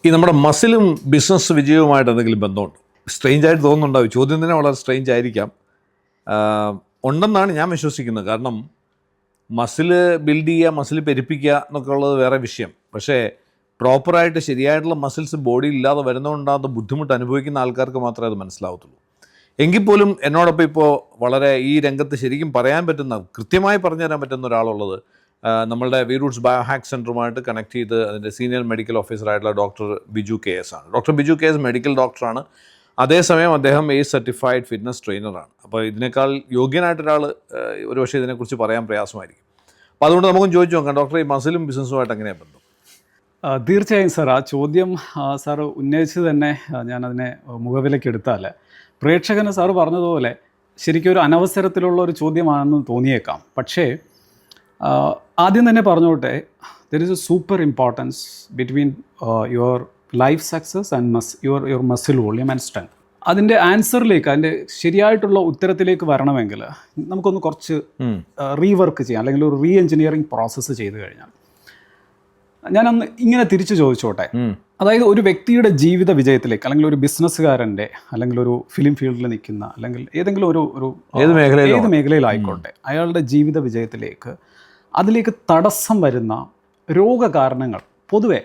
ഈ നമ്മുടെ മസിലും ബിസിനസ് വിജയവുമായിട്ട് എന്തെങ്കിലും ബന്ധമുണ്ട്? സ്ട്രെയിഞ്ച് ആയിട്ട് തോന്നുന്നുണ്ടാവും, ചോദ്യം തന്നെ വളരെ സ്ട്രെയിഞ്ച് ആയിരിക്കാം. ഉണ്ടെന്നാണ് ഞാൻ വിശ്വസിക്കുന്നത്. കാരണം മസിൽ ബിൽഡ് ചെയ്യുക, മസിൽ പെരുപ്പിക്കുക എന്നൊക്കെ ഉള്ളത് വേറെ വിഷയം. പക്ഷേ പ്രോപ്പറായിട്ട് ശരിയായിട്ടുള്ള മസിൽസ് ബോഡിയിൽ ഇല്ലാതെ വരുന്നതുകൊണ്ടാകുന്ന ബുദ്ധിമുട്ട് അനുഭവിക്കുന്ന ആൾക്കാർക്ക് മാത്രമേ അത് മനസ്സിലാവത്തുള്ളൂ. എങ്കിൽ പോലും എന്നോടൊപ്പം ഇപ്പോൾ വളരെ ഈ രംഗത്ത് ശരിക്കും പറയാൻ പറ്റുന്ന, കൃത്യമായി പറഞ്ഞു തരാൻ പറ്റുന്ന ഒരാളുള്ളത് നമ്മളുടെ വി റൂട്ട്സ് ബയോ ഹാക്ക് സെൻറ്ററുമായിട്ട് കണക്ട് ചെയ്ത് അതിൻ്റെ സീനിയർ മെഡിക്കൽ ഓഫീസറായിട്ടുള്ള ഡോക്ടർ ബിജു കെ എസ് ആണ്. Doctor Biju K S medical ഡോക്ടറാണ്, അതേസമയം അദ്ദേഹം സർട്ടിഫൈഡ് ഫിറ്റ്നസ് ട്രെയിനറാണ്. അപ്പോൾ ഇതിനേക്കാൾ യോഗ്യനായിട്ടൊരാൾ ഒരുപക്ഷെ ഇതിനെക്കുറിച്ച് പറയാൻ പ്രയാസമായിരിക്കും. അപ്പോൾ അതുകൊണ്ട് നമുക്കും ചോദിച്ചു നോക്കാം, ഡോക്ടർ ഈ മസിലും ബിസിനസ്സുമായിട്ട് എങ്ങനെയാണ് ബന്ധം? തീർച്ചയായും സാർ, ആ ചോദ്യം സാർ ഉന്നയിച്ച് തന്നെ ഞാനതിനെ മുഖവിലക്കെടുത്താൽ പ്രേക്ഷകന് സാറ് പറഞ്ഞതുപോലെ ശരിക്കും ഒരു അനവസരത്തിലുള്ള ഒരു ചോദ്യമാണെന്ന് തോന്നിയേക്കാം. പക്ഷേ ആദ്യം തന്നെ പറഞ്ഞോട്ടെ, there is A super importance between your life success and your muscle volume and strength. അതിൻ്റെ ആൻസറിലേക്ക്, അതിൻ്റെ ശരിയായിട്ടുള്ള ഉത്തരത്തിലേക്ക് വരണമെങ്കിൽ നമുക്കൊന്ന് കുറച്ച് റീവർക്ക് ചെയ്യാം, അല്ലെങ്കിൽ ഒരു റീ എഞ്ചിനീയറിംഗ് പ്രോസസ്സ് ചെയ്ത് കഴിഞ്ഞാൽ. ഞാനന്ന് ഇങ്ങനെ തിരിച്ചു ചോദിച്ചോട്ടെ, അതായത് ഒരു വ്യക്തിയുടെ ജീവിത വിജയത്തിലേക്ക്, അല്ലെങ്കിൽ ഒരു ബിസിനസ്സുകാരൻ്റെ, അല്ലെങ്കിൽ ഒരു ഫിലിം ഫീൽഡിൽ നിൽക്കുന്ന, അല്ലെങ്കിൽ ഏതെങ്കിലും ഒരു ഏത് മേഖലയിലായിക്കോട്ടെ, അയാളുടെ ജീവിത വിജയത്തിലേക്ക് അതിലേക്ക് തടസ്സം വരുന്ന രോഗകാരണങ്ങൾ പൊതുവെ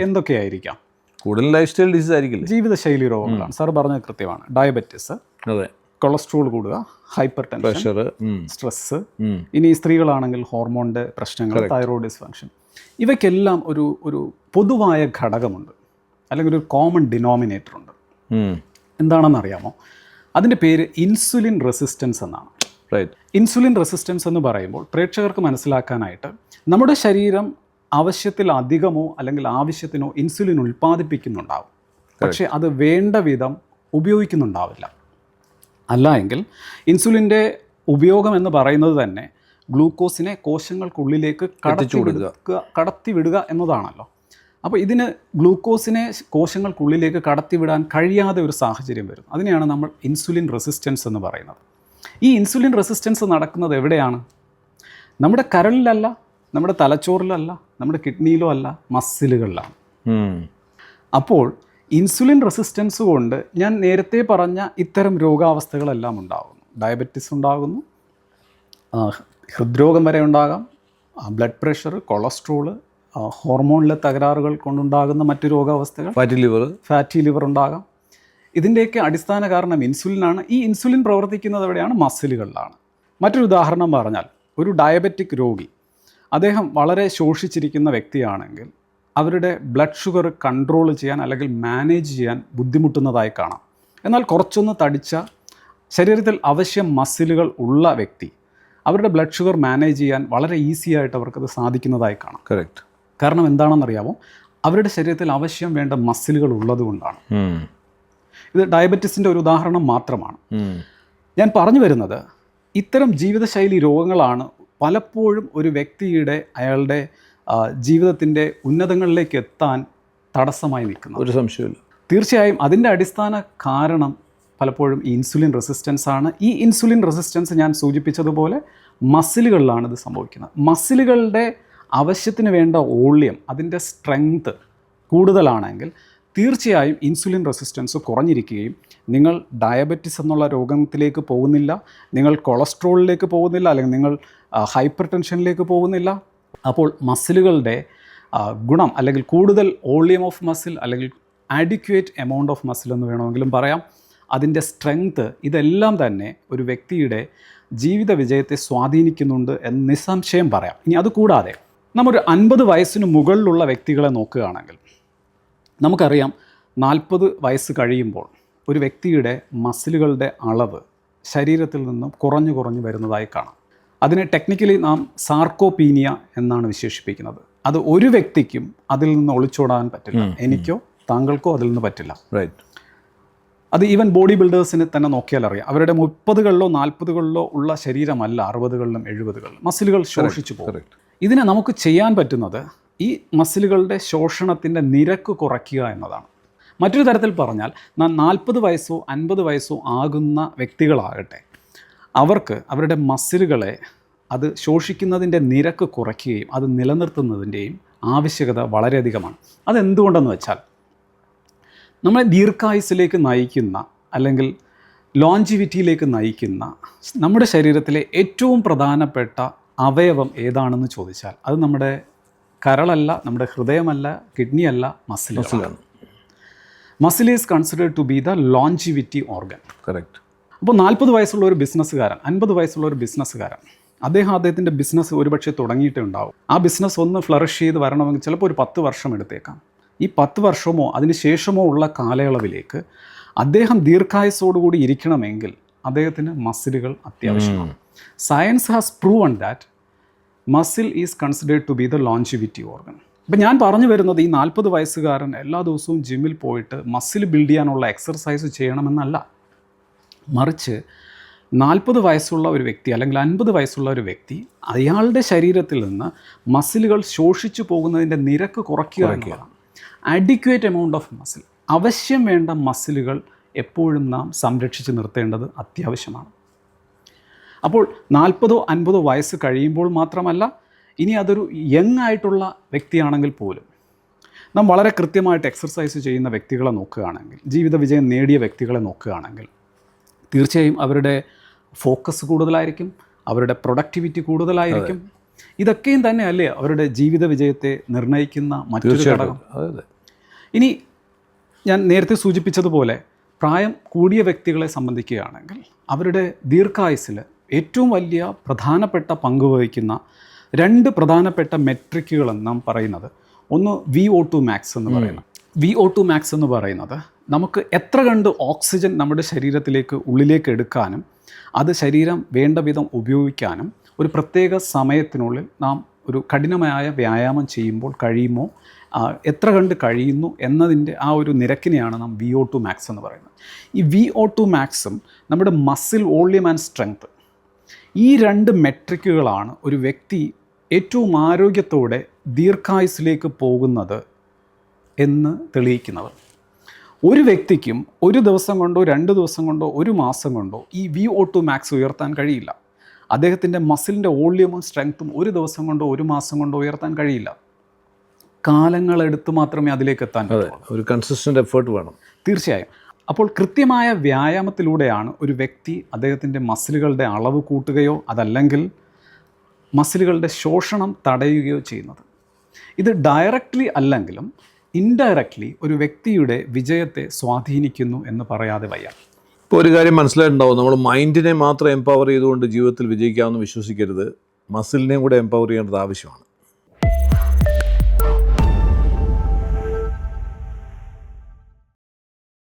എന്തൊക്കെയായിരിക്കാം? കൂടുതൽ ലൈഫ് സ്റ്റൈൽ ഡിസീസ് ആയിരിക്കില്ല, ജീവിതശൈലി രോഗങ്ങളാണ്. സാർ പറഞ്ഞത് കൃത്യമാണ്. ഡയബറ്റിസ്, കൊളസ്ട്രോൾ കൂടുക, ഹൈപ്പർ ടെൻഷൻ, സ്ട്രെസ്, ഇനി സ്ത്രീകളാണെങ്കിൽ ഹോർമോണിൻ്റെ പ്രശ്നങ്ങൾ, തൈറോയ്ഡ് ഡിസ്ഫങ്ഷൻ, ഇവയ്ക്കെല്ലാം ഒരു പൊതുവായ ഘടകമുണ്ട്, അല്ലെങ്കിൽ ഒരു കോമൺ ഡിനോമിനേറ്റർ ഉണ്ട്. എന്താണെന്നറിയാമോ? അതിൻ്റെ പേര് ഇൻസുലിൻ റെസിസ്റ്റൻസ് എന്നാണ്. ഇൻസുലിൻ റെസിസ്റ്റൻസ് എന്ന് പറയുമ്പോൾ പ്രേക്ഷകർക്ക് മനസ്സിലാക്കാനായിട്ട്, നമ്മുടെ ശരീരം ആവശ്യത്തിലധികമോ അല്ലെങ്കിൽ ആവശ്യത്തിനോ ഇൻസുലിൻ ഉൽപ്പാദിപ്പിക്കുന്നുണ്ടാവും, പക്ഷേ അത് വേണ്ട വിധം ഉപയോഗിക്കുന്നുണ്ടാവില്ല. അല്ല എങ്കിൽ ഇൻസുലിൻ്റെ ഉപയോഗം എന്ന് പറയുന്നത് തന്നെ ഗ്ലൂക്കോസിനെ കോശങ്ങൾക്കുള്ളിലേക്ക് കടത്തിവിടുക എന്നതാണല്ലോ. അപ്പോൾ ഇതിന് ഗ്ലൂക്കോസിനെ കോശങ്ങൾക്കുള്ളിലേക്ക് കടത്തിവിടാൻ കഴിയാതെ ഒരു സാഹചര്യം വരും. അതിനെയാണ് നമ്മൾ ഇൻസുലിൻ റെസിസ്റ്റൻസ് എന്ന് പറയുന്നത്. ഈ ഇൻസുലിൻ റെസിസ്റ്റൻസ് നടക്കുന്നത് എവിടെയാണ്? നമ്മുടെ കരളിലല്ല, നമ്മുടെ തലച്ചോറിലല്ല, നമ്മുടെ കിഡ്നിയിലോ അല്ല, മസിലുകളിലാണ്. അപ്പോൾ ഇൻസുലിൻ റെസിസ്റ്റൻസ് കൊണ്ട് ഞാൻ നേരത്തെ പറഞ്ഞ ഇത്തരം രോഗാവസ്ഥകളെല്ലാം ഉണ്ടാകുന്നു. ഡയബറ്റിസ് ഉണ്ടാകുന്നു, ഹൃദ്രോഗം വരെ ഉണ്ടാകാം, ബ്ലഡ് പ്രഷർ, കൊളസ്ട്രോള്, ഹോർമോണിലെ തകരാറുകൾ കൊണ്ടുണ്ടാകുന്ന മറ്റു രോഗാവസ്ഥകൾ, ഫാറ്റി ലിവർ ഉണ്ടാകാം. ഇതിൻ്റെയൊക്കെ അടിസ്ഥാന കാരണം ഇൻസുലിനാണ്. ഈ ഇൻസുലിൻ പ്രവർത്തിക്കുന്നത് എവിടെയാണ്? മസിലുകളിലാണ്. മറ്റൊരു ഉദാഹരണം പറഞ്ഞാൽ, ഒരു ഡയബറ്റിക് രോഗി, അദ്ദേഹം വളരെ ശോഷിച്ചിരിക്കുന്ന വ്യക്തിയാണെങ്കിൽ അവരുടെ ബ്ലഡ് ഷുഗർ കൺട്രോൾ ചെയ്യാൻ അല്ലെങ്കിൽ മാനേജ് ചെയ്യാൻ ബുദ്ധിമുട്ടുന്നതായി കാണാം. എന്നാൽ കുറച്ചൊന്ന് തടിച്ച, ശരീരത്തിൽ അവശ്യം മസിലുകൾ ഉള്ള വ്യക്തി, അവരുടെ ബ്ലഡ് ഷുഗർ മാനേജ് ചെയ്യാൻ വളരെ ഈസി ആയിട്ട് അവർക്കത് സാധിക്കുന്നതായി കാണാം. കറക്റ്റ്. കാരണം എന്താണെന്നറിയാമോ? അവരുടെ ശരീരത്തിൽ ആവശ്യം വേണ്ട മസിലുകൾ ഉള്ളതുകൊണ്ടാണ്. ഇത് ഡയബറ്റിസിൻ്റെ ഒരു ഉദാഹരണം മാത്രമാണ്. ഞാൻ പറഞ്ഞു വരുന്നത്, ഇത്തരം ജീവിതശൈലി രോഗങ്ങളാണ് പലപ്പോഴും ഒരു വ്യക്തിയുടെ അയാളുടെ ജീവിതത്തിൻ്റെ ഉന്നതങ്ങളിലേക്ക് എത്താൻ തടസ്സമായി നിൽക്കുന്നത്. ഒരു സംശയമില്ല. തീർച്ചയായും അതിൻ്റെ അടിസ്ഥാന കാരണം പലപ്പോഴും ഈ ഇൻസുലിൻ റെസിസ്റ്റൻസ് ആണ്. ഈ ഇൻസുലിൻ റെസിസ്റ്റൻസ് ഞാൻ സൂചിപ്പിച്ചതുപോലെ മസിലുകളിലാണ് ഇത് സംഭവിക്കുന്നത്. മസിലുകളുടെ ആവശ്യത്തിന് വേണ്ട വോള്യം, അതിൻ്റെ സ്ട്രെങ്ത് കൂടുതലാണെങ്കിൽ തീർച്ചയായും ഇൻസുലിൻ റെസിസ്റ്റൻസ് കുറഞ്ഞിരിക്കുകയും നിങ്ങൾ ഡയബറ്റിസ് എന്നുള്ള രോഗത്തിലേക്ക് പോകുന്നില്ല, നിങ്ങൾ കൊളസ്ട്രോളിലേക്ക് പോകുന്നില്ല, അല്ലെങ്കിൽ നിങ്ങൾ ഹൈപ്പർ ടെൻഷനിലേക്ക് പോകുന്നില്ല. അപ്പോൾ മസിലുകളുടെ ഗുണം, അല്ലെങ്കിൽ കൂടുതൽ വോള്യം ഓഫ് മസിൽ, അല്ലെങ്കിൽ ആഡിക്വേറ്റ് എമൗണ്ട് ഓഫ് മസിൽ എന്ന് വേണമെങ്കിലും പറയാം, അതിൻ്റെ സ്ട്രെങ്ത്, ഇതെല്ലാം തന്നെ ഒരു വ്യക്തിയുടെ ജീവിത വിജയത്തെ സ്വാധീനിക്കുന്നുണ്ട് എന്ന് നിസ്സംശയം പറയാം. ഇനി അതുകൂടാതെ നമ്മൊരു 50 വയസ്സിന് മുകളിലുള്ള വ്യക്തികളെ നോക്കുകയാണെങ്കിൽ നമുക്കറിയാം, 40 വയസ്സ് കഴിയുമ്പോൾ ഒരു വ്യക്തിയുടെ മസിലുകളുടെ അളവ് ശരീരത്തിൽ നിന്നും കുറഞ്ഞു വരുന്നതായി കാണാം. അതിനെ ടെക്നിക്കലി നാം സാർക്കോപീനിയ എന്നാണ് വിശേഷിപ്പിക്കുന്നത്. അത് ഒരു വ്യക്തിക്കും അതിൽ നിന്ന് ഒളിച്ചോടാൻ പറ്റില്ല. എനിക്കോ താങ്കൾക്കോ അതിൽ നിന്ന് പറ്റില്ല. റൈറ്റ്. അത് ഈവൻ ബോഡി ബിൽഡേഴ്സിനെ തന്നെ നോക്കിയാൽ അറിയാം. അവരുടെ 30കളിലോ 40കളിലോ ഉള്ള ശരീരമല്ല 60കളിലും 70കളിലും. മസിലുകൾ ശോഷിച്ചു പോകും. ഇതിനെ നമുക്ക് ചെയ്യാൻ പറ്റുന്നത് ഈ മസിലുകളുടെ ശോഷണത്തിൻ്റെ നിരക്ക് കുറയ്ക്കുക എന്നതാണ്. മറ്റൊരു തരത്തിൽ പറഞ്ഞാൽ, 40 വയസ്സോ 50 വയസ്സോ ആകുന്ന വ്യക്തികളാകട്ടെ, അവർക്ക് അവരുടെ മസിലുകളെ അത് ശോഷിക്കുന്നതിൻ്റെ നിരക്ക് കുറയ്ക്കുകയും അത് നിലനിർത്തുന്നതിൻ്റെയും ആവശ്യകത വളരെയധികമാണ്. അതെന്തുകൊണ്ടെന്ന് വെച്ചാൽ, നമ്മളെ ദീർഘായുസ്സിലേക്ക് നയിക്കുന്ന അല്ലെങ്കിൽ ലോഞ്ചിവിറ്റിയിലേക്ക് നയിക്കുന്ന നമ്മുടെ ശരീരത്തിലെ ഏറ്റവും പ്രധാനപ്പെട്ട അവയവം ഏതാണെന്ന് ചോദിച്ചാൽ അത് നമ്മുടെ കരളല്ല, നമ്മുടെ ഹൃദയമല്ല, കിഡ്നിയല്ല, മസിലാണ്. Muscle is considered to be the longevity organ. Correct. അപ്പോൾ 40 വയസ്സുള്ള ഒരു ബിസിനസ്സുകാരൻ, 50 വയസ്സുള്ള ഒരു ബിസിനസ്സുകാരൻ, അദ്ദേഹത്തിൻ്റെ ബിസിനസ് ഒരുപക്ഷെ തുടങ്ങിയിട്ടേ ഉണ്ടാവും. ആ ബിസിനസ് ഒന്ന് ഫ്ലറിഷ് ചെയ്ത് വരണമെങ്കിൽ ചിലപ്പോൾ ഒരു 10 വർഷം എടുത്തേക്കാം. ഈ 10 വർഷമോ അതിന് ശേഷമോ ഉള്ള കാലയളവിലേക്ക് അദ്ദേഹം ദീർഘായുസ്സോടുകൂടി ഇരിക്കണമെങ്കിൽ അദ്ദേഹത്തിന് മസിലുകൾ അത്യാവശ്യമാണ്. Science has proven that muscle is considered to be the longevity organ. ഇപ്പം ഞാൻ പറഞ്ഞു വരുന്നത് ഈ 40 വയസ്സുകാരൻ എല്ലാ ദിവസവും ജിമ്മിൽ പോയിട്ട് മസിൽ ബിൽഡ് ചെയ്യാനുള്ള എക്സർസൈസ് ചെയ്യണമെന്നല്ല. മറിച്ച് 40 വയസ്സുള്ള ഒരു വ്യക്തി അല്ലെങ്കിൽ 50 വയസ്സുള്ള ഒരു വ്യക്തി അയാളുടെ ശരീരത്തിൽ നിന്ന് മസിലുകൾ ശോഷിച്ചു പോകുന്നതിൻ്റെ നിരക്ക് കുറയ്ക്കുക എന്നുള്ളതാണ്. അഡിക്വേറ്റ് എമൗണ്ട് ഓഫ് മസിൽ, ആവശ്യം വേണ്ട മസിലുകൾ എപ്പോഴും നാം സംരക്ഷിച്ച് നിർത്തേണ്ടത് അത്യാവശ്യമാണ്. അപ്പോൾ 40-50 വയസ്സ് കഴിയുമ്പോൾ മാത്രമല്ല, ഇനി അതൊരു യങ് ആയിട്ടുള്ള വ്യക്തിയാണെങ്കിൽ പോലും നാം വളരെ കൃത്യമായിട്ട് എക്സർസൈസ് ചെയ്യുന്ന വ്യക്തികളെ നോക്കുകയാണെങ്കിൽ, ജീവിത വിജയം നേടിയ വ്യക്തികളെ നോക്കുകയാണെങ്കിൽ തീർച്ചയായും അവരുടെ ഫോക്കസ് കൂടുതലായിരിക്കും, അവരുടെ പ്രൊഡക്ടിവിറ്റി കൂടുതലായിരിക്കും. ഇതൊക്കെയും തന്നെയല്ലേ അവരുടെ ജീവിത വിജയത്തെ നിർണ്ണയിക്കുന്ന മറ്റൊരു ഘടകം. ഇനി ഞാൻ നേരത്തെ സൂചിപ്പിച്ചതുപോലെ പ്രായം കൂടിയ വ്യക്തികളെ സംബന്ധിക്കുകയാണെങ്കിൽ അവരുടെ ദീർഘായുസ്സിൽ ഏറ്റവും വലിയ പ്രധാനപ്പെട്ട പങ്ക് വഹിക്കുന്ന 2 പ്രധാനപ്പെട്ട മെട്രിക്കുകളെന്ന് നാം പറയുന്നത്, ഒന്ന് VO2 മാക്സ് എന്ന് പറയുന്നത്. VO2 മാക്സ് എന്ന് പറയുന്നത് നമുക്ക് എത്ര കണ്ട് ഓക്സിജൻ നമ്മുടെ ശരീരത്തിലേക്ക് ഉള്ളിലേക്ക് എടുക്കാനും അത് ശരീരം വേണ്ട വിധം ഉപയോഗിക്കാനും ഒരു പ്രത്യേക സമയത്തിനുള്ളിൽ നാം ഒരു കഠിനമായ വ്യായാമം ചെയ്യുമ്പോൾ കഴിയുമോ, എത്ര കണ്ട് കഴിയുന്നു എന്നതിൻ്റെ ആ ഒരു നിരക്കിനെയാണ് നാം VO2 മാക്സ് എന്ന് പറയുന്നത്. ഈ VO2 മാക്സും നമ്മുടെ മസിൽ വോള്യൂം ആൻഡ് സ്ട്രെങ്ത്, ഈ 2 മെട്രിക്കുകളാണ് ഒരു വ്യക്തി ഏറ്റവും ആരോഗ്യത്തോടെ ദീർഘായുസ്സിലേക്ക് പോകുന്നത് എന്ന് തെളിയിക്കുന്നത്. ഒരു വ്യക്തിക്കും ഒരു ദിവസം കൊണ്ടോ 2 ദിവസം കൊണ്ടോ 1 മാസം കൊണ്ടോ ഈ VO2 മാക്സ് ഉയർത്താൻ കഴിയില്ല. അദ്ദേഹത്തിൻ്റെ മസിലിൻ്റെ വോള്യൂമും സ്ട്രെങ്ത്തും ഒരു ദിവസം കൊണ്ടോ 1 മാസം കൊണ്ടോ ഉയർത്താൻ കഴിയില്ല. കാലങ്ങളെടുത്ത് മാത്രമേ അതിലേക്ക് എത്താൻ പറ്റുള്ളൂ. ഒരു കൺസിസ്റ്റൻ്റ് എഫേർട്ട് വേണം. തീർച്ചയായും. അപ്പോൾ കൃത്യമായ വ്യായാമത്തിലൂടെയാണ് ഒരു വ്യക്തി അദ്ദേഹത്തിൻ്റെ മസിലുകളുടെ അളവ് കൂട്ടുകയോ അതല്ലെങ്കിൽ മസിലുകളുടെ ശോഷണം തടയുകയോ ചെയ്യുന്നത്. ഇത് ഡയറക്റ്റ്ലി അല്ലെങ്കിലും ഇൻഡയറക്റ്റ്ലി ഒരു വ്യക്തിയുടെ വിജയത്തെ സ്വാധീനിക്കുന്നു എന്ന് പറയാതെ വയ്യ. ഇപ്പോൾ ഒരു കാര്യം മനസ്സിലായിട്ടുണ്ടാവും, നമ്മൾ മൈൻഡിനെ മാത്രം എംപവർ ചെയ്തുകൊണ്ട് ജീവിതത്തിൽ വിജയിക്കാമെന്ന് വിശ്വസിക്കരുത്. മസിലിനെയും കൂടെ എംപവർ ചെയ്യേണ്ടത് ആവശ്യമാണ്.